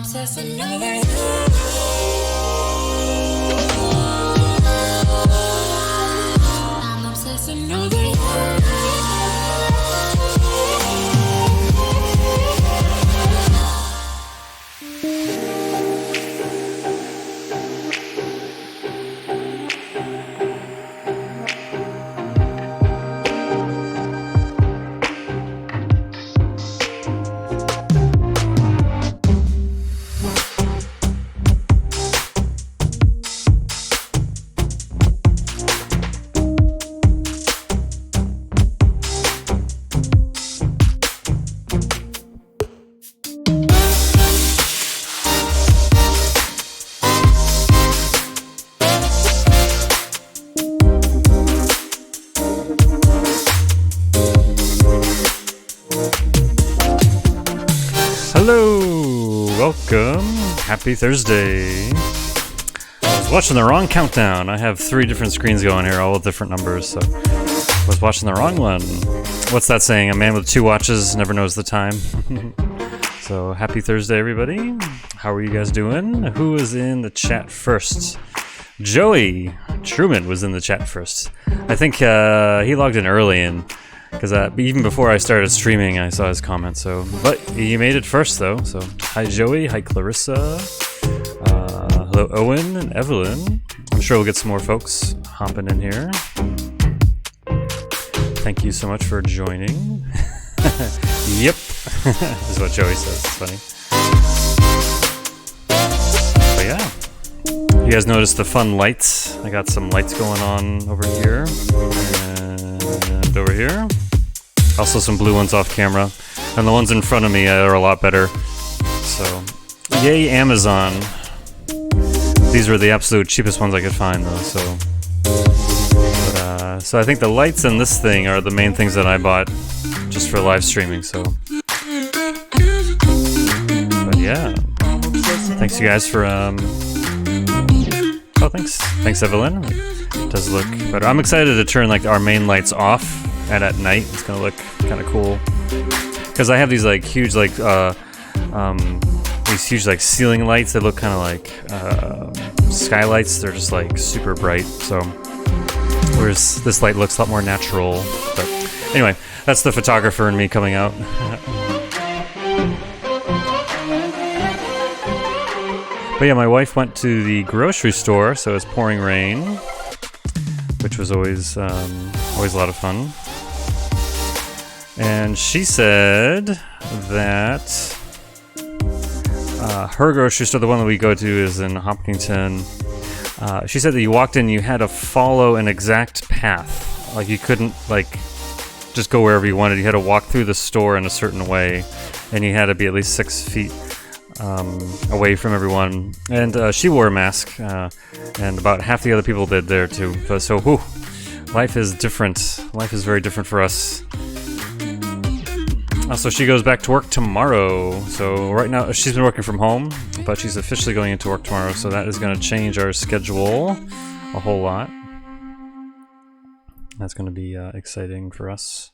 obsessing over you. I'm obsessing over you. Hello, welcome, happy Thursday. I was watching the wrong countdown. I have 3 different screens going here, all with different numbers, so I was watching the wrong one. What's that saying? A man with 2 watches never knows the time. So happy Thursday, everybody. How are you guys doing? Who is in the chat first? Joey Truman was in the chat first. I think he logged in early, and because even before I started streaming, I saw his comment. So, but you made it first, though. So, hi Joey, hi Clarissa, hello Owen and Evelyn. I'm sure we'll get some more folks hopping in here. Thank you so much for joining. Yep, is what Joey says. It's funny. But yeah, you guys noticed the fun lights? I got some lights going on over here. And over here. Also some blue ones off camera. And the ones in front of me are a lot better. So, yay Amazon. These were the absolute cheapest ones I could find though, so. But, so I think the lights and this thing are the main things that I bought just for live streaming, so. But yeah. Thanks you guys for, oh thanks. Thanks Evelyn. It does look better. I'm excited to turn like our main lights off and at night. It's gonna look kind of cool because I have these like huge like these huge like ceiling lights that look kind of like skylights. They're just like super bright. So whereas this light looks a lot more natural. But anyway, that's the photographer and me coming out. But yeah, my wife went to the grocery store, so it's pouring rain, which was always always a lot of fun. And she said that her grocery store, the one that we go to, is in Hopkinton. She said that you walked in, you had to follow an exact path. Like you couldn't like just go wherever you wanted. You had to walk through the store in a certain way, and you had to be at least 6 feet away from everyone. And she wore a mask, and about half the other people did there too. So, whew, life is different. Life is very different for us. So she goes back to work tomorrow. So right now she's been working from home, but she's officially going into work tomorrow. So that is going to change our schedule a whole lot. That's going to be exciting for us,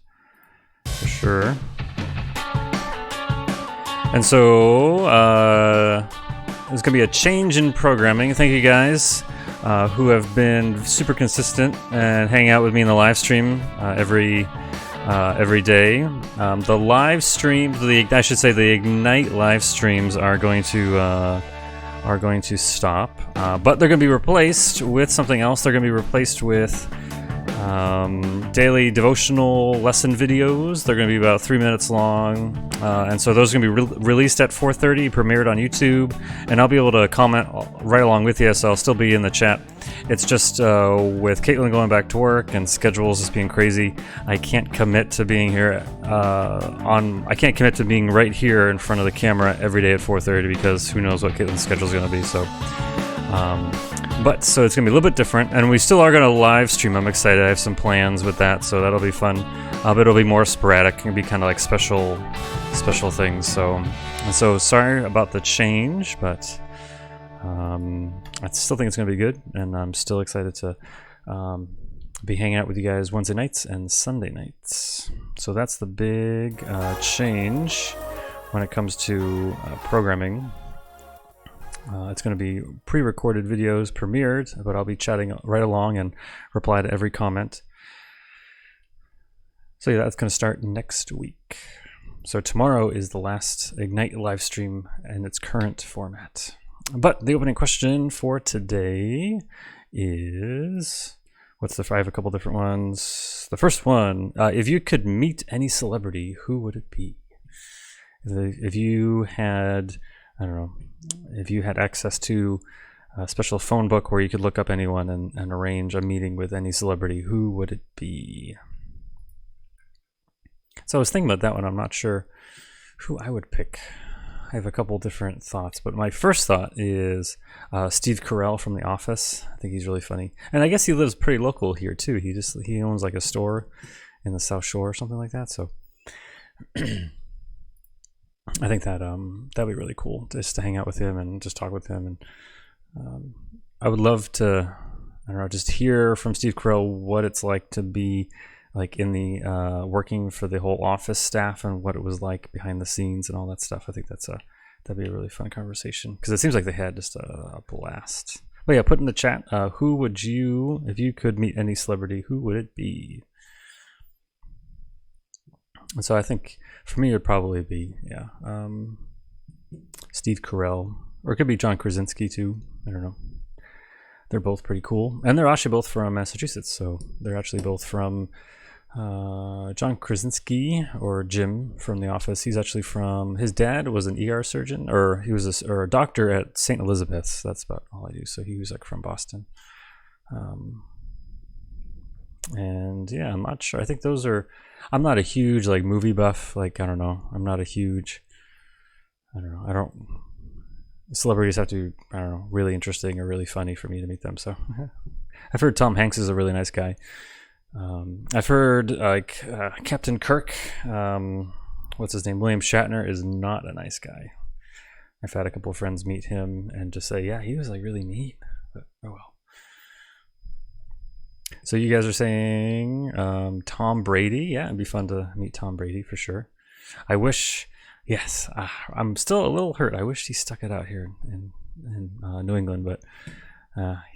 for sure. And so there's going to be a change in programming. Thank you guys who have been super consistent and hang out with me in the live stream every day. The live stream, I should say, the Ignite live streams are going to stop, but they're going to be replaced with something else. They're going to be replaced with daily devotional lesson videos. They're going to be about 3 minutes long, and so those are going to be released at 4:30, premiered on YouTube, and I'll be able to comment right along with you, so I'll still be in the chat. It's just with Caitlin going back to work and schedules just being crazy, I can't commit to being here I can't commit to being right here in front of the camera every day at 4:30 because who knows what Caitlin's schedule is going to be. So so it's going to be a little bit different, and we still are going to live stream. I'm excited. I have some plans with that, so that'll be fun. But it'll be more sporadic. It'll be kind of like special things. So sorry about the change, but I still think it's going to be good, and I'm still excited to be hanging out with you guys Wednesday nights and Sunday nights. So that's the big change when it comes to programming. It's going to be pre-recorded videos premiered, but I'll be chatting right along and reply to every comment. So yeah, that's going to start next week. So tomorrow is the last Ignite live stream in its current format. But the opening question for today is, I have a couple different ones. The first one, if you could meet any celebrity, who would it be? If you had, I don't know, if you had access to a special phone book where you could look up anyone and arrange a meeting with any celebrity, who would it be? So I was thinking about that one. I'm not sure who I would pick. I have a couple different thoughts, but my first thought is Steve Carell from The Office. I think he's really funny, and I guess he lives pretty local here too. He owns like a store in the South Shore or something like that. So I think that that'd be really cool just to hang out with him and just talk with him. And I would love to, I don't know, just hear from Steve Carell what it's like to be like in the working for the whole office staff and what it was like behind the scenes and all that stuff. I think that'd be a really fun conversation because it seems like they had just a blast. But yeah, put in the chat, who would you, if you could meet any celebrity, who would it be? And so I think for me it would probably be Steve Carell, or it could be John Krasinski too. I don't know. They're both pretty cool, and they're actually both from Massachusetts. So they're actually both from John Krasinski, or Jim from The Office. He's actually from, his dad was an ER surgeon, or he was a doctor at St. Elizabeth's. That's about all I do. So he was like from Boston. And yeah, I'm not sure. I think those are, I'm not a huge like movie buff. Like, I don't know. I'm not a huge, I don't know. Celebrities have to, I don't know, really interesting or really funny for me to meet them. So I've heard Tom Hanks is a really nice guy. I've heard like Captain Kirk, what's his name? William Shatner is not a nice guy. I've had a couple of friends meet him and just say, yeah, he was like really neat. But, oh well. So you guys are saying Tom Brady. Yeah, it'd be fun to meet Tom Brady for sure. I wish, yes, I'm still a little hurt. I wish he stuck it out here in New England, but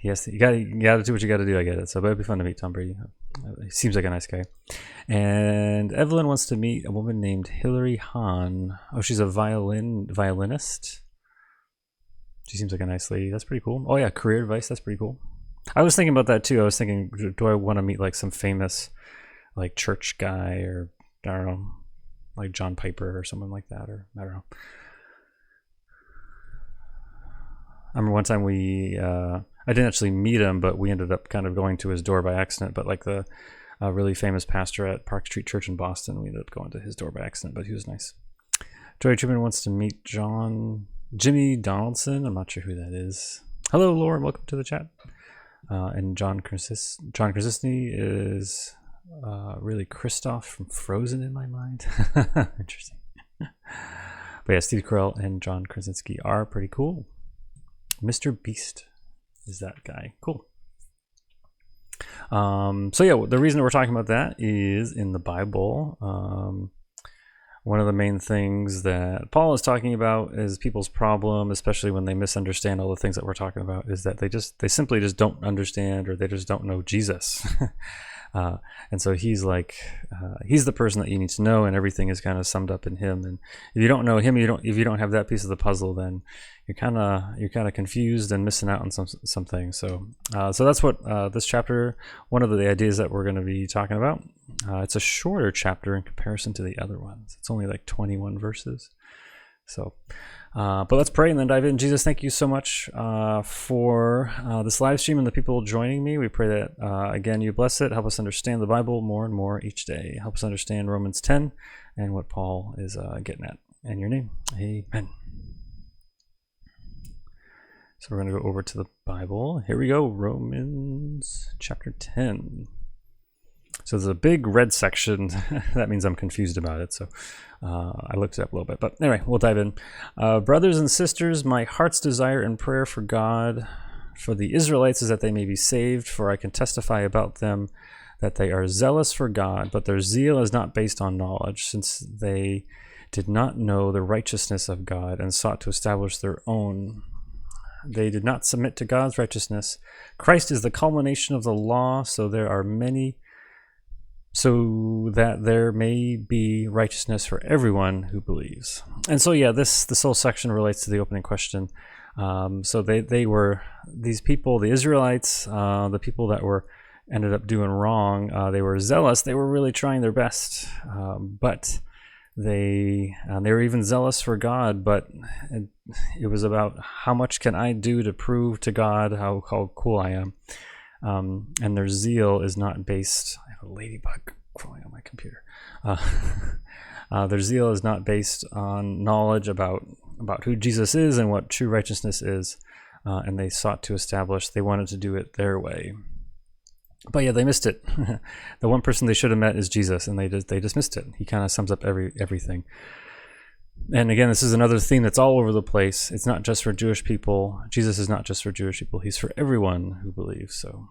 yes, you got to do what you got to do. I get it. So, but it'd be fun to meet Tom Brady. He seems like a nice guy. And Evelyn wants to meet a woman named Hillary Hahn. Oh, she's a violinist. She seems like a nice lady. That's pretty cool. Oh yeah, career advice. That's pretty cool. I was thinking about that too. I was thinking, do I want to meet like some famous like church guy, or I don't know, like John Piper or someone like that, or I don't know. I remember one time I didn't actually meet him, but we ended up kind of going to his door by accident. But like the really famous pastor at Park Street Church in Boston, we ended up going to his door by accident, but he was nice. Joy Truman wants to meet Jimmy Donaldson. I'm not sure who that is. Hello, Lauren. Welcome to the chat. And John Krasinski is really Kristoff from Frozen in my mind. Interesting. But yeah, Steve Carell and John Krasinski are pretty cool. Mr. Beast is that guy. Cool. So yeah, the reason we're talking about that is in the Bible. One of the main things that Paul is talking about is people's problem, especially when they misunderstand all the things that we're talking about, is that they simply just don't understand, or they just don't know Jesus. And so he's like, he's the person that you need to know, and everything is kind of summed up in him. And if you don't know him, if you don't have that piece of the puzzle, then you're kind of confused and missing out on some things. So that's what this chapter, one of the ideas that we're going to be talking about. It's a shorter chapter in comparison to the other ones. It's only like 21 verses. So, but let's pray and then dive in. Jesus, thank you so much for this live stream and the people joining me. We pray that, again, you bless it. Help us understand the Bible more and more each day. Help us understand Romans 10 and what Paul is getting at. In your name, amen. So we're going to go over to the Bible. Here we go, Romans chapter 10. So there's a big red section. That means I'm confused about it. So I looked it up a little bit. But anyway, we'll dive in. Brothers and sisters, my heart's desire and prayer for God, for the Israelites, is that they may be saved. For I can testify about them that they are zealous for God, but their zeal is not based on knowledge, since they did not know the righteousness of God and sought to establish their own. They did not submit to God's righteousness. Christ is the culmination of the law, so that there may be righteousness for everyone who believes. And so, yeah, this whole section relates to the opening question. So they were, these people, the Israelites, the people that ended up doing wrong, they were zealous. They were really trying their best, but they were even zealous for God. But it was about how much can I do to prove to God how cool I am. And their zeal is not based. I have a ladybug crawling on my computer. Their zeal is not based on knowledge about who Jesus is and what true righteousness is, and they sought to establish. They wanted to do it their way, but yeah, they missed it. The one person they should have met is Jesus, and they just missed it. He kind of sums up everything. And again, this is another theme that's all over the place. It's not just for Jewish people. Jesus is not just for Jewish people. He's for everyone who believes. So,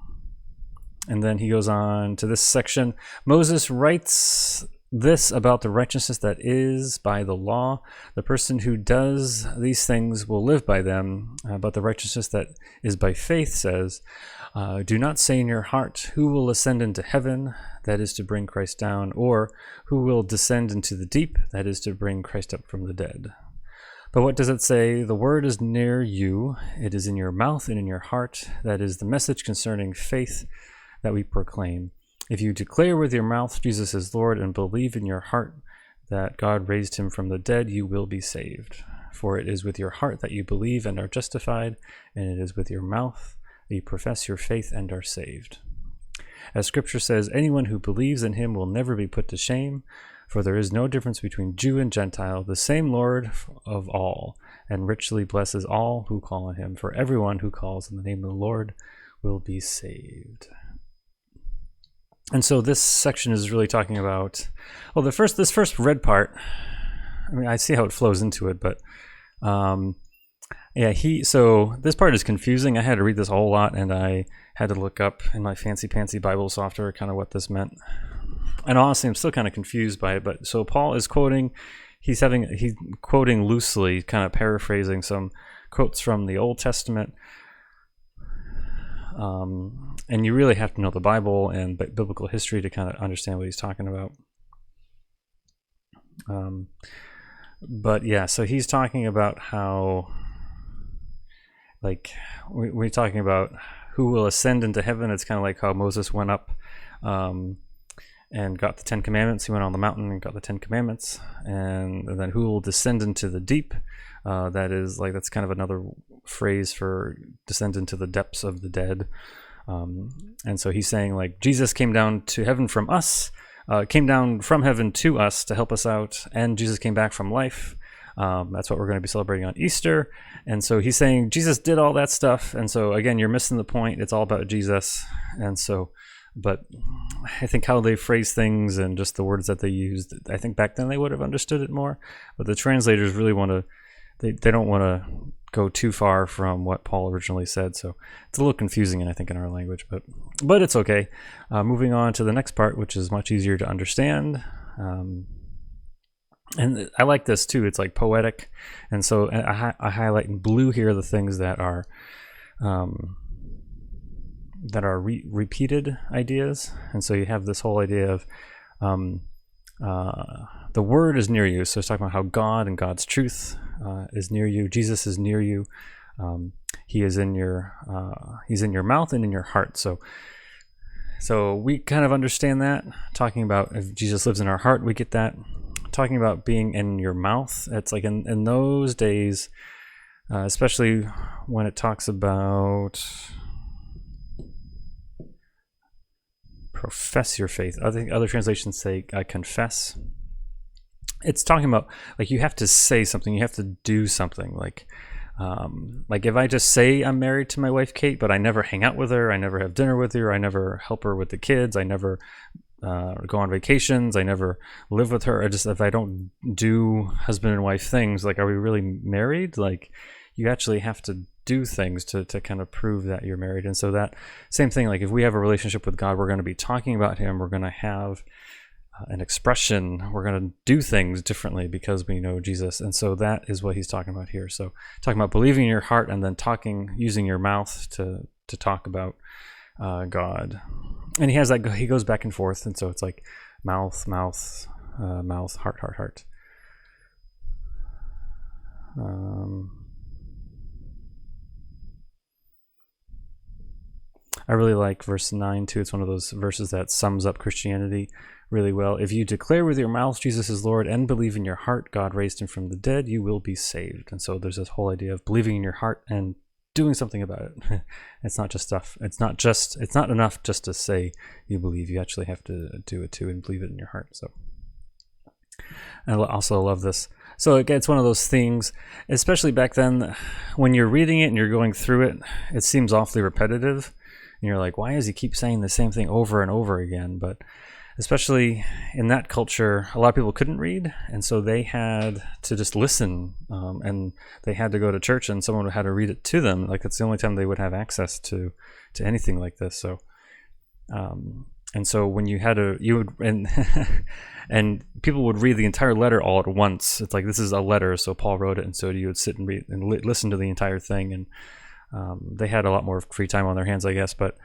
and then he goes on to this section. Moses writes this about the righteousness that is by the law. The person who does these things will live by them, but the righteousness that is by faith says, do not say in your heart, who will ascend into heaven, that is to bring Christ down, or who will descend into the deep, that is to bring Christ up from the dead. But what does it say? The word is near you, it is in your mouth and in your heart. That is the message concerning faith that we proclaim. If you declare with your mouth Jesus is Lord and believe in your heart that God raised him from the dead, you will be saved. For it is with your heart that you believe and are justified, and it is with your mouth that you profess your faith and are saved. As Scripture says, anyone who believes in him will never be put to shame, for there is no difference between Jew and Gentile, the same Lord of all, and richly blesses all who call on him. For everyone who calls in the name of the Lord will be saved. And so this section is really talking about, well, this first red part, I mean, I see how it flows into it, but yeah, so this part is confusing. I had to read this a whole lot, and I had to look up in my fancy Bible software kind of what this meant. And honestly, I'm still kind of confused by it, but so Paul is quoting, he's quoting loosely, kind of paraphrasing some quotes from the Old Testament. And you really have to know the Bible and biblical history to kind of understand what he's talking about. But yeah, so he's talking about how, like, we're talking about who will ascend into heaven. It's kind of like how Moses went up and got the 10 Commandments. He went on the mountain and got the 10 Commandments. And then who will descend into the deep? That's kind of another phrase for descend into the depths of the dead. And so he's saying, like, Jesus came down to heaven from us, came down from heaven to us to help us out, and Jesus came back from life. That's what we're going to be celebrating on Easter. And so he's saying Jesus did all that stuff. And so again, you're missing the point. It's all about Jesus. And so, but I think how they phrase things and just the words that they used, I think back then they would have understood it more. But the translators really want to, they don't want to go too far from what Paul originally said. So it's a little confusing, I think, in our language, but it's okay. Moving on to the next part, which is much easier to understand. And I like this too. It's like poetic. And so I highlight in blue here the things that are repeated ideas. And so you have this whole idea of the word is near you. So it's talking about how God and God's truth is near you. Jesus is near you. He is in your he's in your mouth and in your heart. So we kind of understand that. Talking about if Jesus lives in our heart, we get that. Talking about being in your mouth, it's like in those days, especially when it talks about profess your faith. I think other translations say confess. It's talking about, like, you have to say something, you have to do something. Like if I just say I'm married to my wife Kate, but I never hang out with her, I never have dinner with her, I never help her with the kids, I never go on vacations, I never live with her, if I don't do husband and wife things, like, are we really married? Like, you actually have to do things to kind of prove that you're married. And so that same thing, like, if we have a relationship with God, we're going to be talking about him, we're going to have an expression. We're going to do things differently because we know Jesus. And so that is what he's talking about here. So talking about believing in your heart and then using your mouth to talk about God. And he has that, he goes back and forth. And so it's like mouth, mouth, mouth, heart, heart, heart. I really like verse 9 too. It's one of those verses that sums up Christianity really well. If you declare with your mouth Jesus is Lord and believe in your heart God raised him from the dead, you will be saved. And so there's this whole idea of believing in your heart and doing something about it. It's not just stuff. It's not enough just to say you believe. You actually have to do it too and believe it in your heart. So I also love this. So again, it's one of those things, especially back then, when you're reading it and you're going through it, it seems awfully repetitive. And you're like, why does he keep saying the same thing over and over again? But especially in that culture, a lot of people couldn't read, and so they had to just listen, and they had to go to church, and someone had to read it to them. Like, that's the only time they would have access to anything like this. So, and so when and people would read the entire letter all at once. It's like, this is a letter, so Paul wrote it, and so you would sit and read and listen to the entire thing. And they had a lot more free time on their hands, I guess, but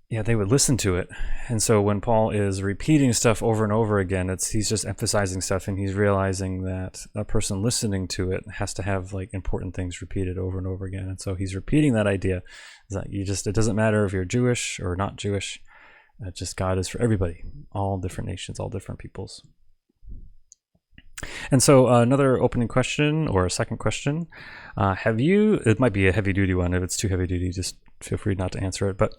yeah, they would listen to it. And so when Paul is repeating stuff over and over again, he's just emphasizing stuff, and he's realizing that a person listening to it has to have like important things repeated over and over again. And so he's repeating that idea that it doesn't matter if you're Jewish or not Jewish. Just God is for everybody, all different nations, all different peoples. And so another opening question, or a second question, it might be a heavy duty one. If it's too heavy duty, just feel free not to answer it, but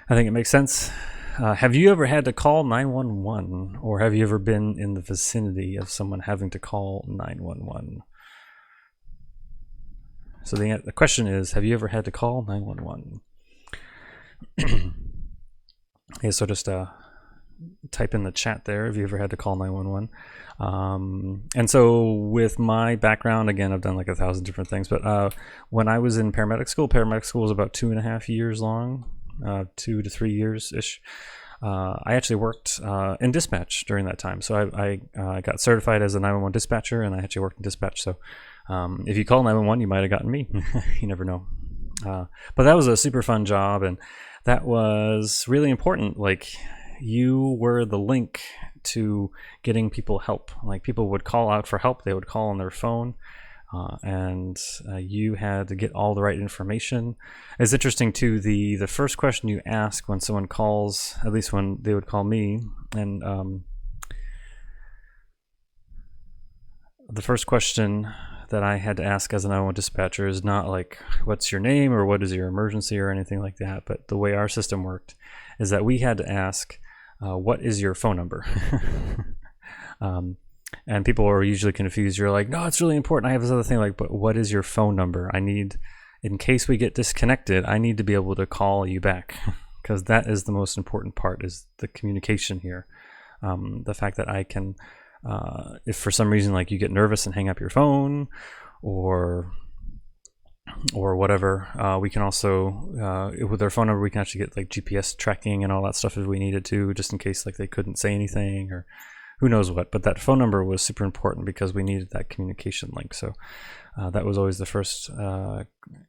I think it makes sense. Have you ever had to call 911, or have you ever been in the vicinity of someone having to call 911? So the question is, have you ever had to call 911? Okay, so just type in the chat there if you ever had to call 911. And so with my background, again, I've done like 1,000 different things, but when I was in paramedic school was about 2.5 years long, 2 to 3 years ish. I actually worked in dispatch during that time. So I got certified as a 911 dispatcher, and I actually worked in dispatch. So if you call 911, you might have gotten me. You never know. But that was a super fun job, and that was really important. Like, you were the link to getting people help. Like, people would call out for help. They would call on their phone, and you had to get all the right information. It's interesting too, the first question you ask when someone calls, at least when they would call me, and the first question that I had to ask as an 911 dispatcher is not like, what's your name or what is your emergency or anything like that, but the way our system worked is that we had to ask, what is your phone number? And people are usually confused. You're like, no, it's really important. I have this other thing, like, but what is your phone number? In case we get disconnected, I need to be able to call you back, because that is the most important part, is the communication here. The fact that I can, if for some reason, like, you get nervous and hang up your phone or whatever, we can also, with our phone number, we can actually get like GPS tracking and all that stuff if we needed to, just in case like they couldn't say anything or who knows what. But that phone number was super important because we needed that communication link. So that was always the first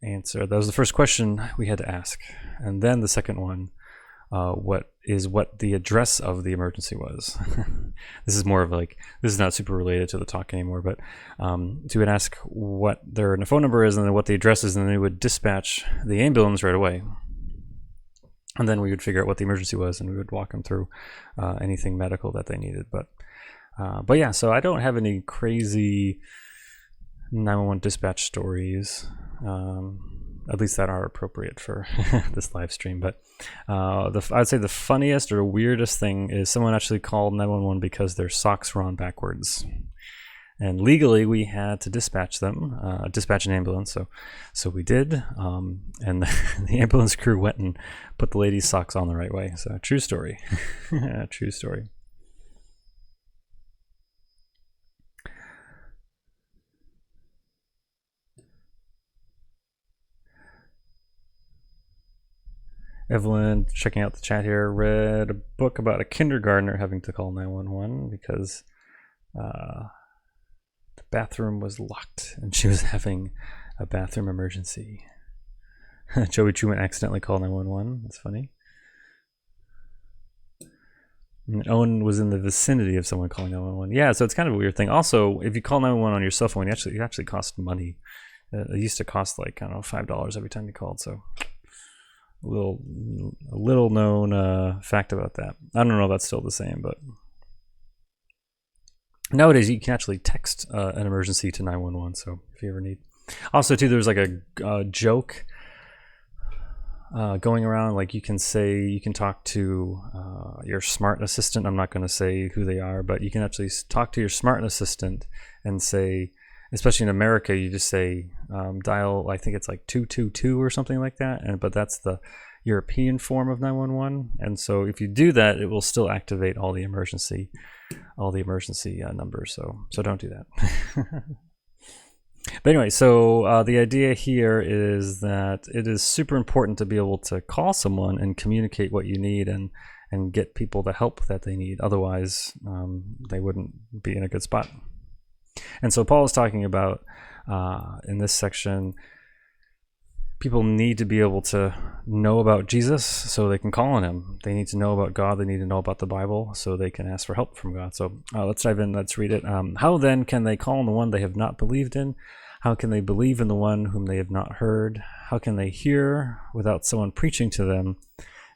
answer. That was the first question we had to ask. And then the second one, what the address of the emergency was. This is more of like, this is not super related to the talk anymore, but we would ask what their phone number is and then what the address is, and then they would dispatch the ambulance right away. And then we would figure out what the emergency was, and we would walk them through anything medical that they needed. But yeah, so I don't have any crazy 911 dispatch stories, at least that are appropriate for this live stream. But I'd say the funniest or weirdest thing is someone actually called 911 because their socks were on backwards. And legally, we had to dispatch an ambulance. So we did. And the ambulance crew went and put the lady's socks on the right way. So true story. True story. Evelyn, checking out the chat here, read a book about a kindergartner having to call 911 because the bathroom was locked and she was having a bathroom emergency. Joey Truman accidentally called 911. That's funny. And Owen was in the vicinity of someone calling 911. Yeah, so it's kind of a weird thing. Also, if you call 911 on your cell phone, it actually costs money. It used to cost like, I don't know, $5 every time you called. So a little known fact about that. I don't know if that's still the same, but nowadays you can actually text an emergency to 911. So if you ever need. Also, too, there's like a joke going around, like you can talk to your smart assistant. I'm not going to say who they are, but you can actually talk to your smart assistant and say, especially in America, you just say dial, I think it's like 222 or something like that, but that's the European form of 911. And so if you do that, it will still activate all the emergency numbers. So don't do that. But anyway, so the idea here is that it is super important to be able to call someone and communicate what you need and get people the help that they need. Otherwise, they wouldn't be in a good spot. And so Paul is talking about, in this section, people need to be able to know about Jesus so they can call on him. They need to know about God. They need to know about the Bible so they can ask for help from God. So let's dive in. Let's read it. How then can they call on the one they have not believed in? How can they believe in the one whom they have not heard? How can they hear without someone preaching to them?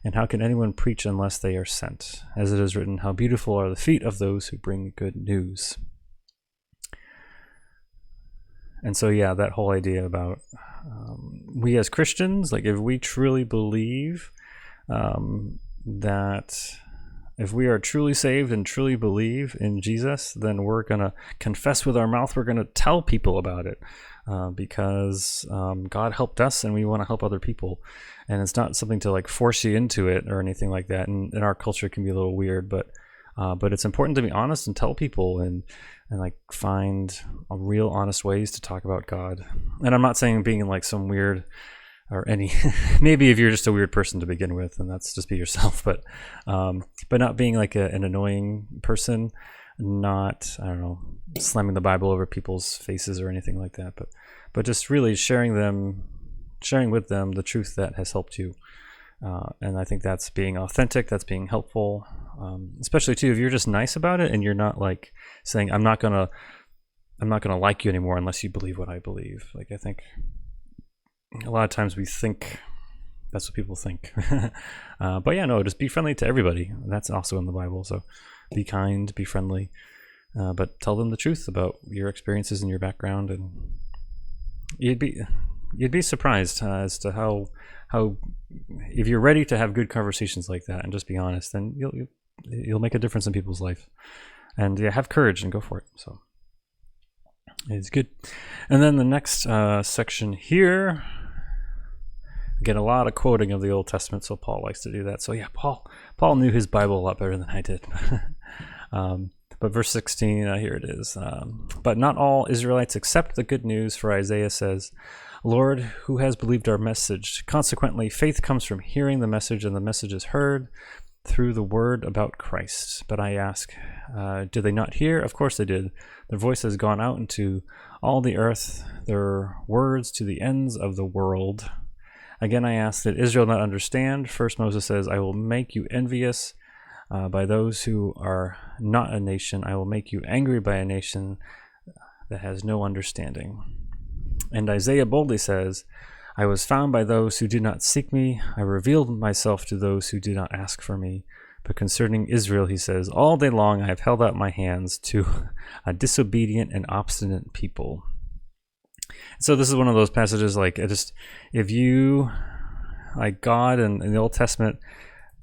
And how can anyone preach unless they are sent? As it is written, how beautiful are the feet of those who bring good news. And so, yeah, that whole idea about we as Christians, like if we truly believe that if we are truly saved and truly believe in Jesus, then we're going to confess with our mouth. We're going to tell people about it because God helped us and we want to help other people. And it's not something to like force you into it or anything like that. And in our culture, it can be a little weird, but it's important to be honest and tell people and like find real honest ways to talk about God. And I'm not saying being like some weird or any, maybe if you're just a weird person to begin with, and that's just be yourself, but not being like an annoying person, not, I don't know, slamming the Bible over people's faces or anything like that, but just really sharing with them the truth that has helped you. And I think that's being authentic, that's being helpful, especially too if you're just nice about it and you're not like saying I'm not gonna like you anymore unless you believe what I believe. Like I think a lot of times we think that's what people think. But yeah, no, just be friendly to everybody. That's also in the Bible. So be kind, be friendly, but tell them the truth about your experiences and your background, and you'd be surprised as to how if you're ready to have good conversations like that and just be honest, then you'll make a difference in people's life. And yeah, have courage and go for it. So it's good. And then the next section here, again, a lot of quoting of the Old Testament, so Paul likes to do that. So yeah, Paul knew his Bible a lot better than I did. But verse 16, here it is. But not all Israelites accept the good news, for Isaiah says, Lord, who has believed our message? Consequently, faith comes from hearing the message, and the message is heard through the word about Christ. But I ask, did they not hear? Of course they did. Their voice has gone out into all the earth, their words to the ends of the world. Again, I ask, did Israel not understand? First Moses says, I will make you envious by those who are not a nation. I will make you angry by a nation that has no understanding. And Isaiah boldly says, I was found by those who did not seek me. I revealed myself to those who did not ask for me. But concerning Israel, he says, all day long I have held out my hands to a disobedient and obstinate people. So this is one of those passages, like, if you, like God and in the Old Testament,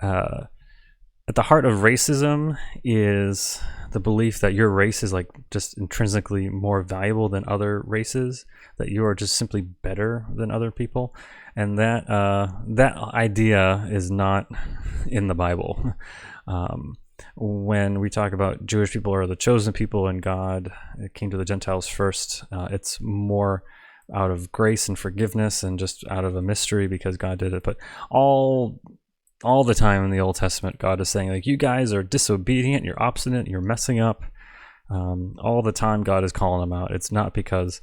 at the heart of racism is the belief that your race is like just intrinsically more valuable than other races, that you are just simply better than other people. And that idea is not in the Bible. When we talk about Jewish people are the chosen people and God came to the Gentiles first, it's more out of grace and forgiveness and just out of a mystery because God did it. But all the time in the Old Testament, God is saying, like, you guys are disobedient, you're obstinate, you're messing up. All the time God is calling them out. It's not because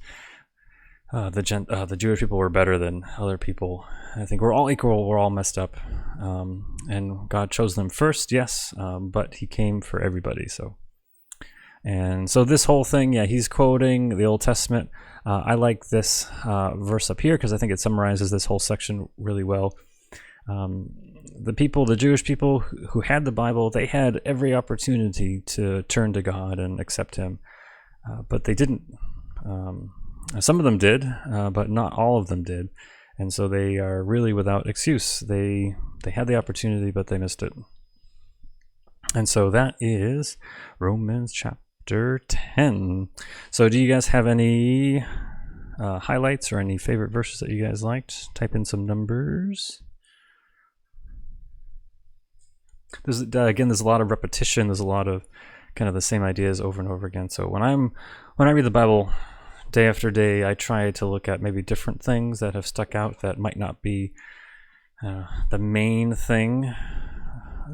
the Jewish people were better than other people. I think we're all equal, we're all messed up. And God chose them first, yes, but he came for everybody. And so this whole thing, yeah, he's quoting the Old Testament. I like this verse up here because I think it summarizes this whole section really well. The Jewish people who had the Bible, they had every opportunity to turn to God and accept him, but they didn't. Some of them did, but not all of them did, and so they are really without excuse. They had the opportunity, but they missed it. And so that is Romans chapter 10. So do you guys have any highlights or any favorite verses that you guys liked? Type in some numbers. There's a lot of repetition. There's a lot of kind of the same ideas over and over again. So when I read the Bible day after day, I try to look at maybe different things that have stuck out that might not be the main thing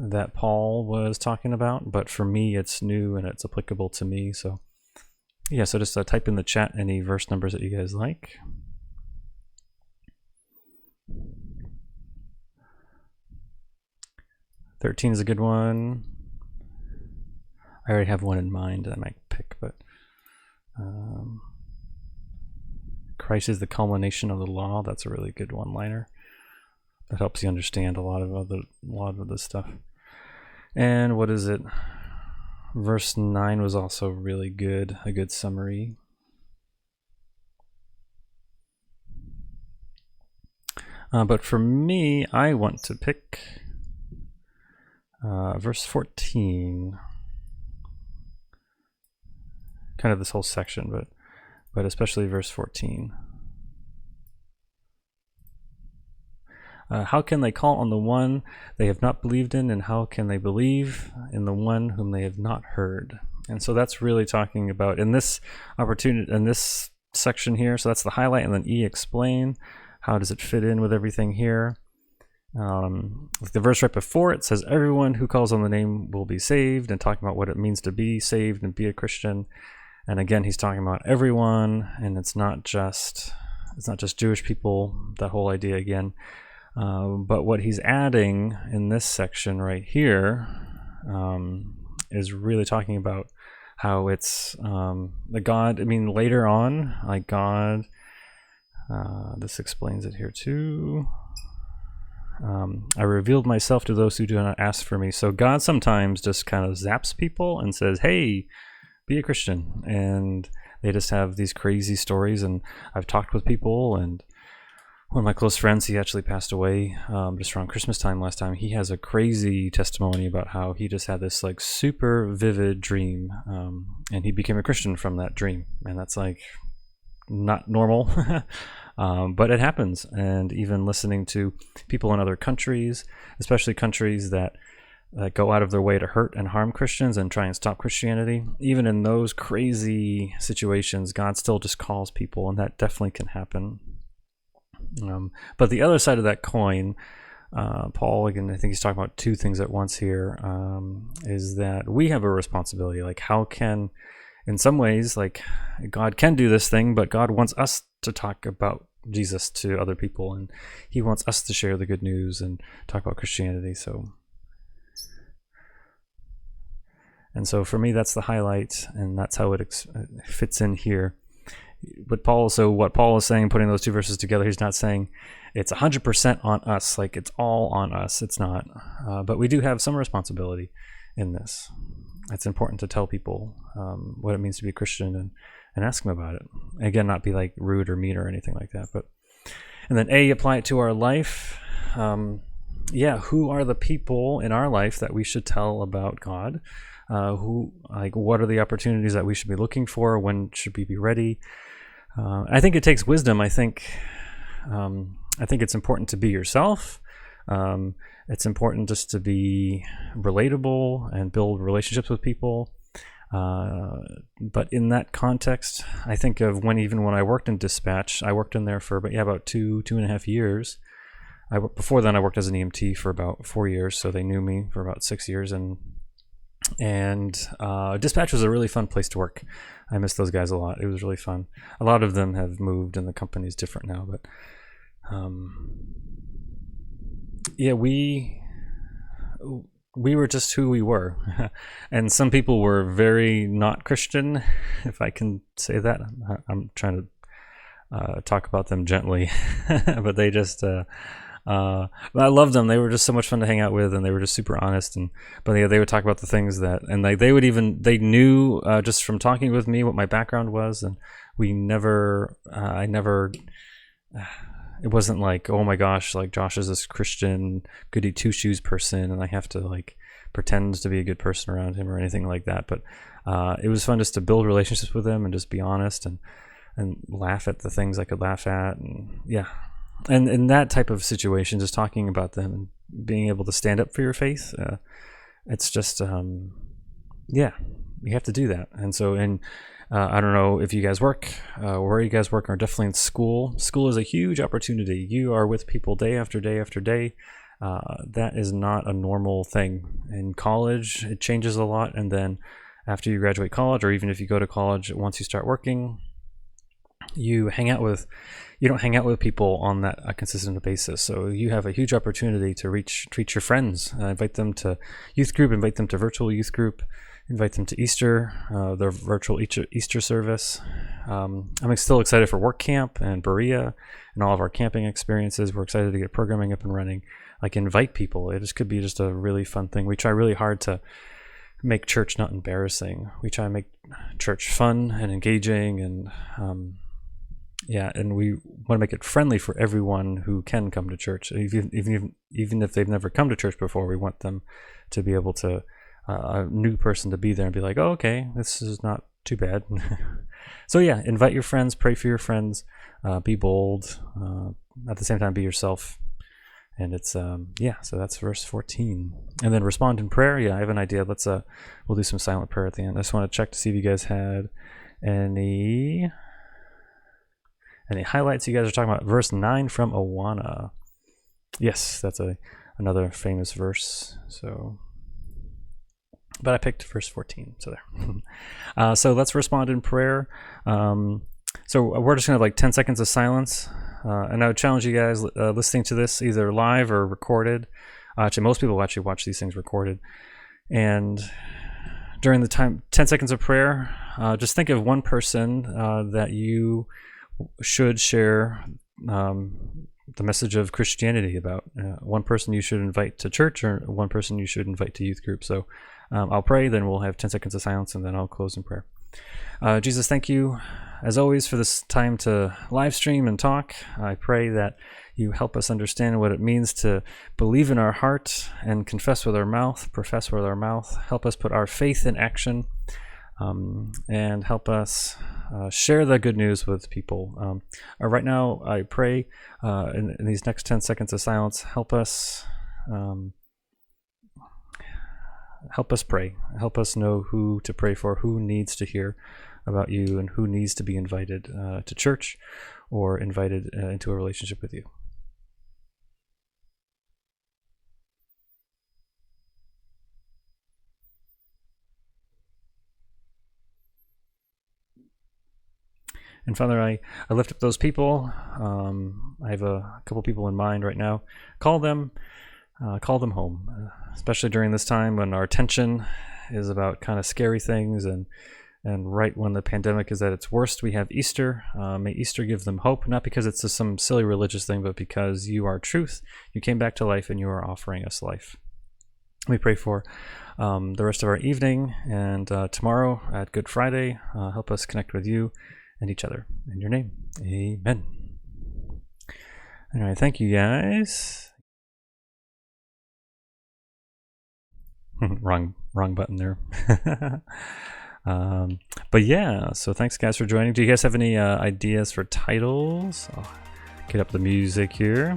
that Paul was talking about, but for me it's new and it's applicable to me. So yeah, so just type in the chat any verse numbers that you guys like. 13 is a good one. I already have one in mind that I might pick, but Christ is the culmination of the law. That's a really good one-liner. That helps you understand a lot of this stuff. And what is it? Verse 9 was also really good, a good summary. But for me, I want to pick verse 14. Kind of this whole section, but especially verse 14. How can they call on the one they have not believed in, and how can they believe in the one whom they have not heard? And so that's really talking about in this opportunity, in this section here. So that's the highlight, and then explain. How does it fit in with everything here? The verse right before it says, everyone who calls on the name will be saved, and talking about what it means to be saved and be a Christian. And again, he's talking about everyone, and it's not just Jewish people, that whole idea again. But what he's adding in this section right here is really talking about how it's the God, I mean, later on, like God, this explains it here too. I revealed myself to those who do not ask for me. So God sometimes just kind of zaps people and says, hey, be a Christian. And they just have these crazy stories. And I've talked with people, and one of my close friends, he actually passed away just around Christmas time last time. He has a crazy testimony about how he just had this like super vivid dream, and he became a Christian from that dream. And that's like not normal, but it happens. And even listening to people in other countries, especially countries that go out of their way to hurt and harm Christians and try and stop Christianity, even in those crazy situations, God still just calls people, and that definitely can happen. But the other side of that coin, Paul, again, I think he's talking about two things at once here, is that we have a responsibility. Like, how can, in some ways, like, God can do this thing, but God wants us to talk about Jesus to other people, and he wants us to share the good news and talk about Christianity. So for me, that's the highlight, and that's how it fits in here. But what Paul is saying, putting those two verses together, he's not saying it's 100% on us, like it's all on us. It's not. But we do have some responsibility in this. It's important to tell people what it means to be a Christian and ask them about it. Again, not be like rude or mean or anything like that. And then apply it to our life. Who are the people in our life that we should tell about God? What are the opportunities that we should be looking for? When should we be ready? I think it takes wisdom. I think it's important to be yourself. It's important just to be relatable and build relationships with people. But in that context, I think of when I worked in dispatch. I worked in there for about 2.5 years. Before then, I worked as an EMT for about 4 years, so they knew me for about 6 years. And dispatch was a really fun place to work. I miss those guys a lot. It was really fun. A lot of them have moved, and the company's different now. But yeah, we were just who we were. And some people were very not Christian, if I can say that. I'm trying to talk about them gently. But they just I loved them. They were just so much fun to hang out with, and they were just super honest. But yeah, they would talk about the things and they knew just from talking with me what my background was, and it wasn't like, oh my gosh, like Josh is this Christian goody two shoes person, and I have to like pretend to be a good person around him or anything like that. But it was fun just to build relationships with them and just be honest and laugh at the things I could laugh at, and yeah. And in that type of situation, just talking about them and being able to stand up for your faith, it's just, yeah, you have to do that. And so, I don't know if you guys work, where you guys work, or definitely in school. School is a huge opportunity. You are with people day after day after day. That is not a normal thing. In college, it changes a lot. And then after you graduate college, or even if you go to college, once you start working, you don't hang out with people on a consistent basis. So you have a huge opportunity to reach your friends, invite them to youth group, invite them to virtual youth group, invite them to Easter, their virtual Easter service. I'm still excited for work camp and Berea and all of our camping experiences. We're excited to get programming up and running. Like, invite people. It just could be just a really fun thing. We try really hard to make church not embarrassing. We try to make church fun and engaging, and and we want to make it friendly for everyone who can come to church. Even if they've never come to church before, we want them to be able to, a new person to be there and be like, oh, okay, this is not too bad. So yeah, invite your friends, pray for your friends, be bold, at the same time, be yourself. And it's, so that's verse 14. And then respond in prayer. Yeah, I have an idea. We'll do some silent prayer at the end. I just want to check to see if you guys had any highlights. You guys are talking about verse 9 from Awana. Yes, that's another famous verse. So, but I picked verse 14. So there. So let's respond in prayer. So we're just gonna have like 10 seconds of silence. And I would challenge you guys listening to this either live or recorded. Actually, most people actually watch these things recorded. And during the time, 10 seconds of prayer, just think of one person that you should share the message of Christianity about. One person you should invite to church, or one person you should invite to youth group. So I'll pray, then we'll have 10 seconds of silence, and then I'll close in prayer. Jesus, thank you, as always, for this time to live stream and talk. I pray that you help us understand what it means to believe in our heart and confess with our mouth, profess with our mouth. Help us put our faith in action, and help us share the good news with people. Right now, I pray in these next 10 seconds of silence, help us pray. Help us know who to pray for, who needs to hear about you, and who needs to be invited to church or invited into a relationship with you. And Father, I lift up those people. I have a couple people in mind right now. Call them home, especially during this time when our attention is about kind of scary things, and right when the pandemic is at its worst, we have Easter. May Easter give them hope, not because it's just some silly religious thing, but because you are truth. You came back to life, and you are offering us life. We pray for the rest of our evening, and tomorrow at Good Friday, help us connect with you and each other. In your name, amen. All right, thank you guys. wrong button there. But yeah, so thanks guys for joining. Do you guys have any ideas for titles? I'll get up the music here.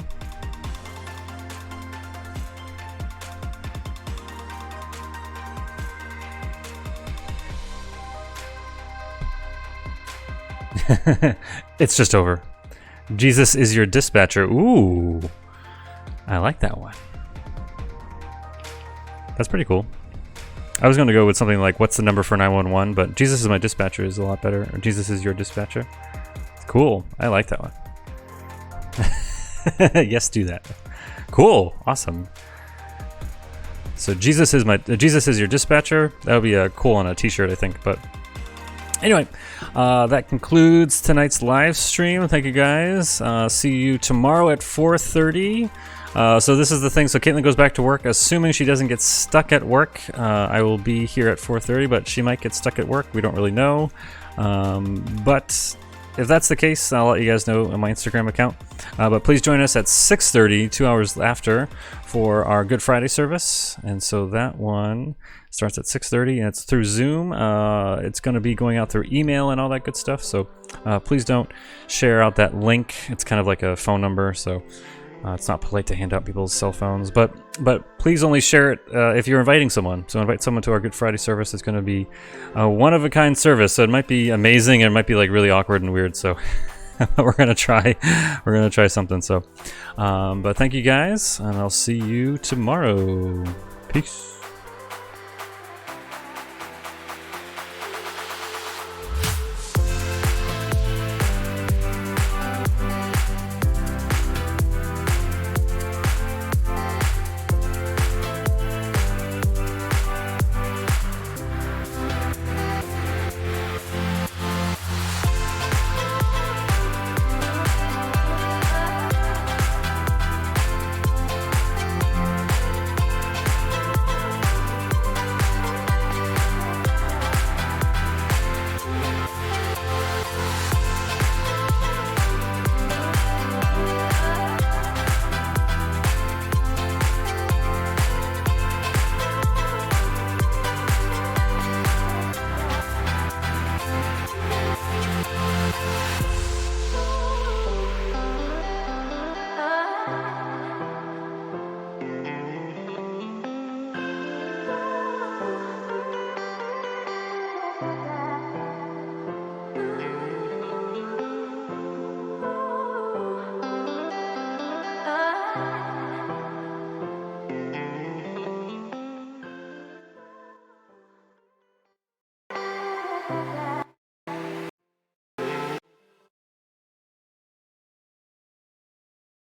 It's just over. Jesus is your dispatcher. Ooh. I like that one. That's pretty cool. I was going to go with something like, what's the number for 911? But Jesus is my dispatcher is a lot better. Or Jesus is your dispatcher. Cool. I like that one. Yes, do that. Cool. Awesome. So Jesus is your dispatcher. That would be cool on a t-shirt, I think. But anyway, that concludes tonight's live stream. Thank you guys. See you tomorrow at 4:30. So this is the thing. So Caitlin goes back to work, assuming she doesn't get stuck at work. I will be here at 4:30, but she might get stuck at work. We don't really know. But if that's the case, I'll let you guys know on my Instagram account. But please join us at 6:30, 2 hours after, for our Good Friday service. And so that one starts at 6:30, and it's through Zoom. It's going to be going out through email and all that good stuff. So please don't share out that link. It's kind of like a phone number, so it's not polite to hand out people's cell phones. But please only share it if you're inviting someone. So invite someone to our Good Friday service. It's going to be a one-of-a-kind service. So it might be amazing, and it might be like really awkward and weird. So we're gonna try something. So but thank you guys, and I'll see you tomorrow. Peace.